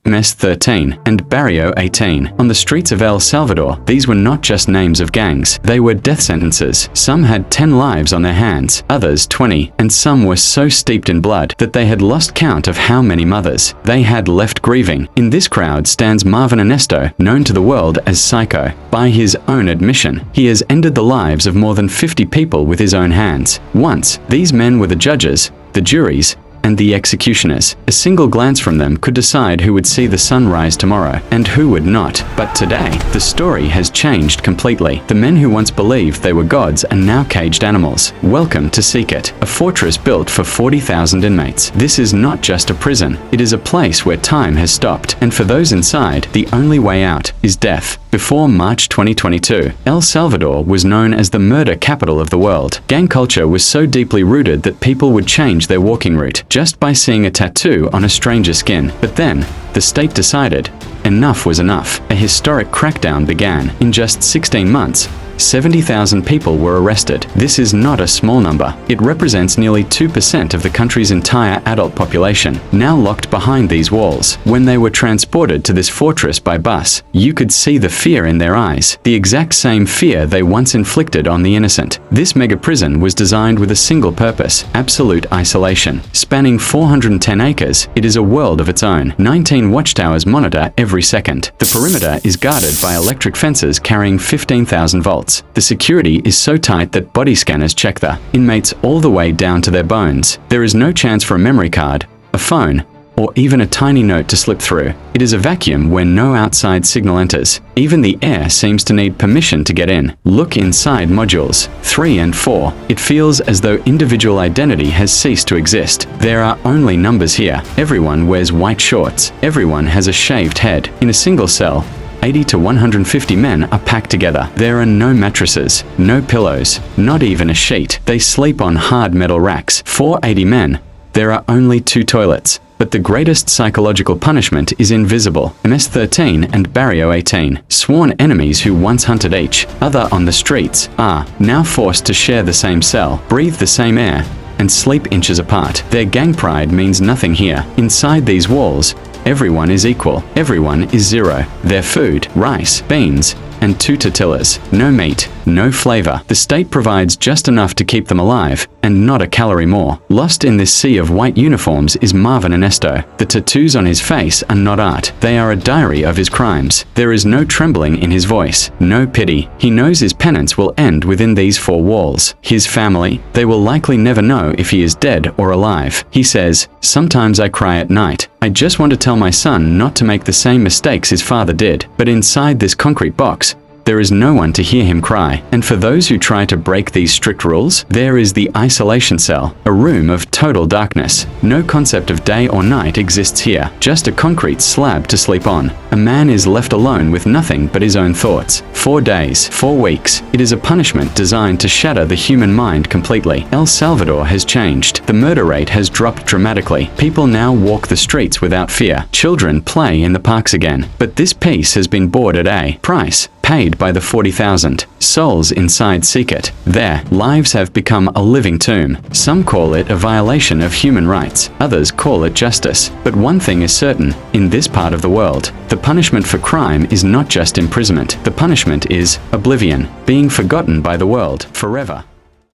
MS-13, and Barrio 18. On the streets of El Salvador, these were not just names of gangs. They were death sentences. Some had 10 lives on their hands, others 20, and some were so steeped in blood that they had lost count of how many mothers they had left grieving. In this crowd stands Marvin Ernesto, known to the world as Psycho. By his own admission, he has ended the lives of more than 50 people with his own hands. Once, these men were the judges, the juries, and the executioners. A single glance from them could decide who would see the sun rise tomorrow and who would not. But today, the story has changed completely. The men who once believed they were gods are now caged animals. Welcome to CECOT, a fortress built for 40,000 inmates. This is not just a prison. It is a place where time has stopped, and for those inside, the only way out is death. Before March 2022, El Salvador was known as the murder capital of the world. Gang culture was so deeply rooted that people would change their walking route just by seeing a tattoo on a stranger's skin. But then, the state decided enough was enough. A historic crackdown began. In just 16 months, 70,000 people were arrested. This is not a small number. It represents nearly 2% of the country's entire adult population, now locked behind these walls. When they were transported to this fortress by bus, you could see the fear in their eyes, the exact same fear they once inflicted on the innocent. This mega prison was designed with a single purpose: absolute isolation. Spanning 410 acres, it is a world of its own. 19 watchtowers monitor every second. The perimeter is guarded by electric fences carrying 15,000 volts. The security is so tight that body scanners check the inmates all the way down to their bones. There is no chance for a memory card, a phone, or even a tiny note to slip through. It is a vacuum where no outside signal enters. Even the air seems to need permission to get in. Look inside modules 3 and 4. It feels as though individual identity has ceased to exist. There are only numbers here. Everyone wears white shorts. Everyone has a shaved head. In a single cell, 80 to 150 men are packed together. There are no mattresses, no pillows, not even a sheet. They sleep on hard metal racks. For 80 men, there are only 2 toilets. But the greatest psychological punishment is invisible. MS-13 and Barrio 18, sworn enemies who once hunted each other on the streets, are now forced to share the same cell, breathe the same air, and sleep inches apart. Their gang pride means nothing here. Inside these walls, everyone is equal. Everyone is zero. Their food, rice, beans, and 2 tortillas. No meat, no flavor. The state provides just enough to keep them alive, and not a calorie more. Lost in this sea of white uniforms is Marvin Ernesto. The tattoos on his face are not art. They are a diary of his crimes. There is no trembling in his voice, no pity. He knows his penance will end within these 4 walls. His family, they will likely never know if he is dead or alive. He says, "Sometimes I cry at night. I just want to tell my son not to make the same mistakes his father did." But inside this concrete box, there is no one to hear him cry. And for those who try to break these strict rules, there is the isolation cell, a room of total darkness. No concept of day or night exists here, just a concrete slab to sleep on. A man is left alone with nothing but his own thoughts. 4 days, 4 weeks. It is a punishment designed to shatter the human mind completely. El Salvador has changed. The murder rate has dropped dramatically. People now walk the streets without fear. Children play in the parks again. But this peace has been bought at a price paid by the 40,000 souls inside CECOT. Their lives have become a living tomb. Some call it a violation of human rights. Others call it justice. But one thing is certain, in this part of the world, the punishment for crime is not just imprisonment. The punishment is oblivion, being forgotten by the world forever.